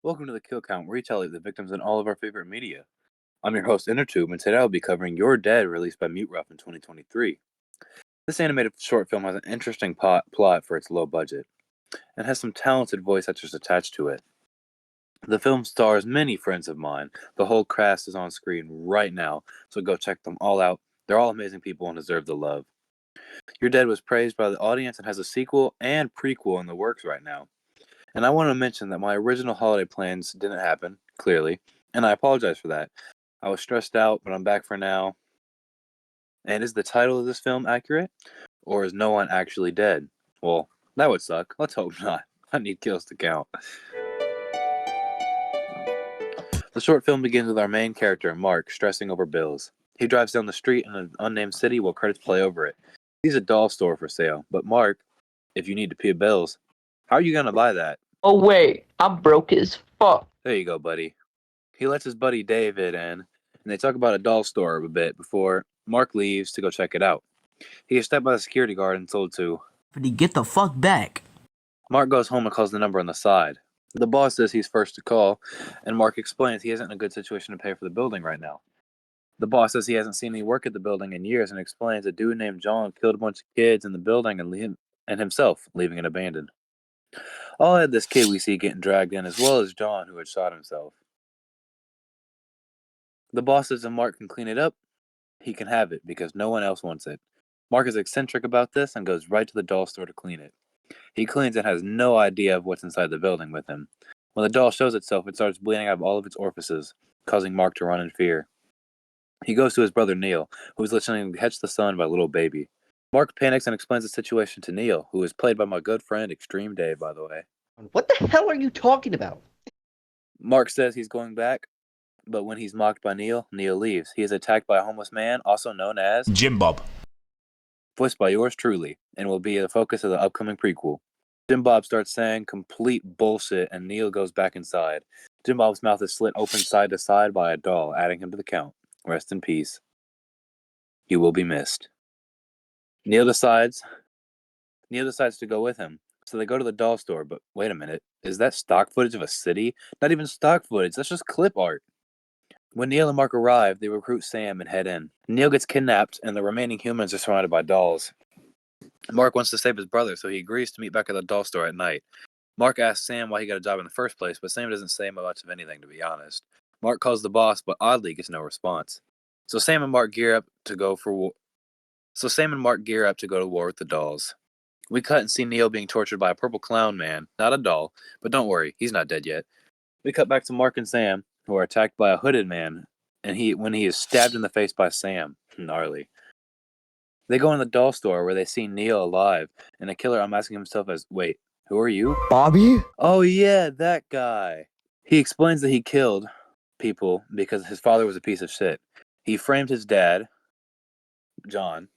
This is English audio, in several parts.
Welcome to the Kill Count, where we tell you the victims in all of our favorite media. I'm your host, Intertube, and today I'll be covering You're Dead, released by Mute Rough in 2023. This animated short film has an interesting plot for its low budget, and has some talented voice actors attached to it. The film stars many friends of mine. The whole cast is on screen right now, so go check them all out. They're all amazing people and deserve the love. You're Dead was praised by the audience and has a sequel and prequel in the works right now. And I want to mention that my original holiday plans didn't happen, clearly, and I apologize for that. I was stressed out, but I'm back for now. And is the title of this film accurate? Or is no one actually dead? Well, that would suck. Let's hope not. I need kills to count. The short film begins with our main character, Mark, stressing over bills. He drives down the street in an unnamed city while credits play over it. He's a doll store for sale, but Mark, if you need to pay bills, how are you going to buy that? Oh wait, I'm broke as fuck. There you go, buddy. He lets his buddy David in, and they talk about a doll store a bit before Mark leaves to go check it out. He gets stopped by the security guard and told to get the fuck back. Mark goes home and calls the number on the side. The boss says he's first to call, and Mark explains he isn't in a good situation to pay for the building right now. The boss says he hasn't seen any work at the building in years and explains a dude named John killed a bunch of kids in the building and himself, leaving it abandoned. All had this kid we see getting dragged in, as well as John, who had shot himself. The boss says if Mark can clean it up, he can have it because no one else wants it. Mark is eccentric about this and goes right to the doll store to clean it. He cleans and has no idea of what's inside the building with him. When the doll shows itself, it starts bleeding out of all of its orifices, causing Mark to run in fear. He goes to his brother Neil, who is listening to Catch the Sun by Little Baby. Mark panics and explains the situation to Neil, who is played by my good friend Extreme Dave, by the way. What the hell are you talking about? Mark says he's going back, but when he's mocked by Neil, Neil leaves. He is attacked by a homeless man, also known as Jim Bob, voiced by yours truly, and will be the focus of the upcoming prequel. Jim Bob starts saying complete bullshit, and Neil goes back inside. Jim Bob's mouth is slit open side to side by a doll, adding him to the count. Rest in peace. You will be missed. Neil decides to go with him. So they go to the doll store, but wait a minute. Is that stock footage of a city? Not even stock footage, that's just clip art. When Neil and Mark arrive, they recruit Sam and head in. Neil gets kidnapped, and the remaining humans are surrounded by dolls. Mark wants to save his brother, so he agrees to meet back at the doll store at night. Mark asks Sam why he got a job in the first place, but Sam doesn't say much of anything, to be honest. Mark calls the boss, but oddly gets no response. So Sam and Mark gear up to go to war with the dolls. We cut and see Neil being tortured by a purple clown man, not a doll, but don't worry, he's not dead yet. We cut back to Mark and Sam, who are attacked by a hooded man, and when he is stabbed in the face by Sam. Gnarly. They go in the doll store where they see Neil alive, and the killer unmasking himself as, wait, who are you? Bobby? Oh yeah, that guy. He explains that he killed people because his father was a piece of shit. He framed his dad, John,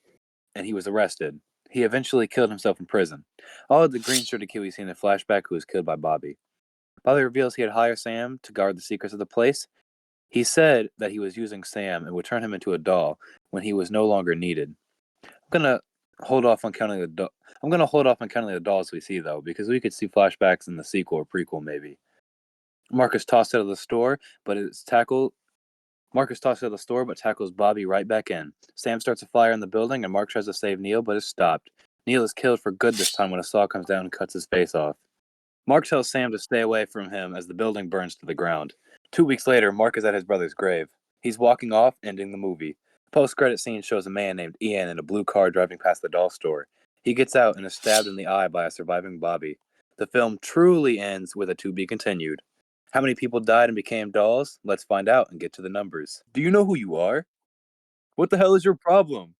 and he was arrested. He eventually killed himself in prison. All of the green-shirted kid we see in the flashback who was killed by Bobby. Bobby reveals he had hired Sam to guard the secrets of the place. He said that he was using Sam and would turn him into a doll when he was no longer needed. I'm gonna hold off on counting the dolls we see though, because we could see flashbacks in the sequel or prequel maybe. Mark is tossed out of the store, but tackles Bobby right back in. Sam starts a fire in the building, and Mark tries to save Neil, but is stopped. Neil is killed for good this time when a saw comes down and cuts his face off. Mark tells Sam to stay away from him as the building burns to the ground. 2 weeks later, Mark is at his brother's grave. He's walking off, ending the movie. Post-credit scene shows a man named Ian in a blue car driving past the doll store. He gets out and is stabbed in the eye by a surviving Bobby. The film truly ends with a to be continued. How many people died and became dolls? Let's find out and get to the numbers. Do you know who you are? What the hell is your problem?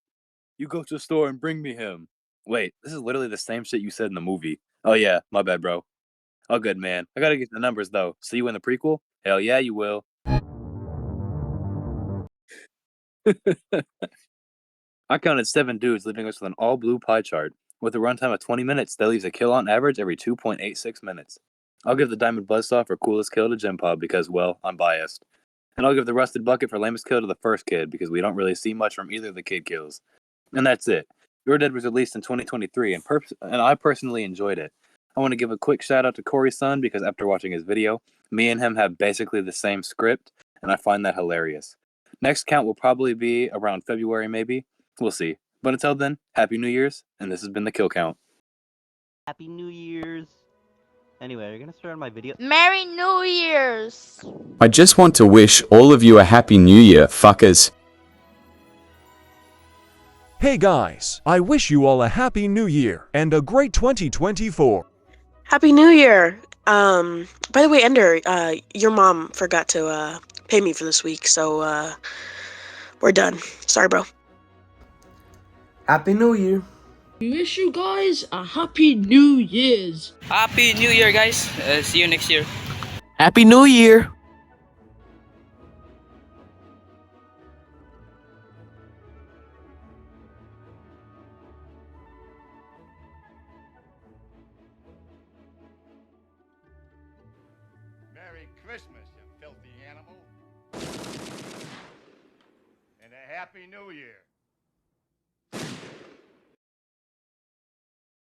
You go to the store and bring me him. Wait, this is literally the same shit you said in the movie. Oh yeah, my bad, bro. Oh good, man. I gotta get the numbers though. See you in the prequel? Hell yeah, you will. I counted 7 dudes, leaving us with an all-blue pie chart. With a runtime of 20 minutes, that leaves a kill on average every 2.86 minutes. I'll give the Diamond Buzzsaw for coolest kill to Jim Pod because, well, I'm biased. And I'll give the Rusted Bucket for lamest kill to the first kid because we don't really see much from either of the kid kills. And that's it. Your Dead was released in 2023, and I personally enjoyed it. I want to give a quick shout out to Corey's son because after watching his video, me and him have basically the same script, and I find that hilarious. Next count will probably be around February, maybe. We'll see. But until then, Happy New Year's, and this has been the Kill Count. Happy New Year's. Anyway, are you gonna start on my video? Merry New Year's! I just want to wish all of you a happy new year, fuckers. Hey guys, I wish you all a happy new year and a great 2024. Happy New Year! By the way, Ender, your mom forgot to, pay me for this week, so, we're done. Sorry, bro. Happy New Year. We wish you guys a happy New Year's. Happy New Year, guys. See you next year. Happy New Year! Merry Christmas, you filthy animal. And a Happy New Year.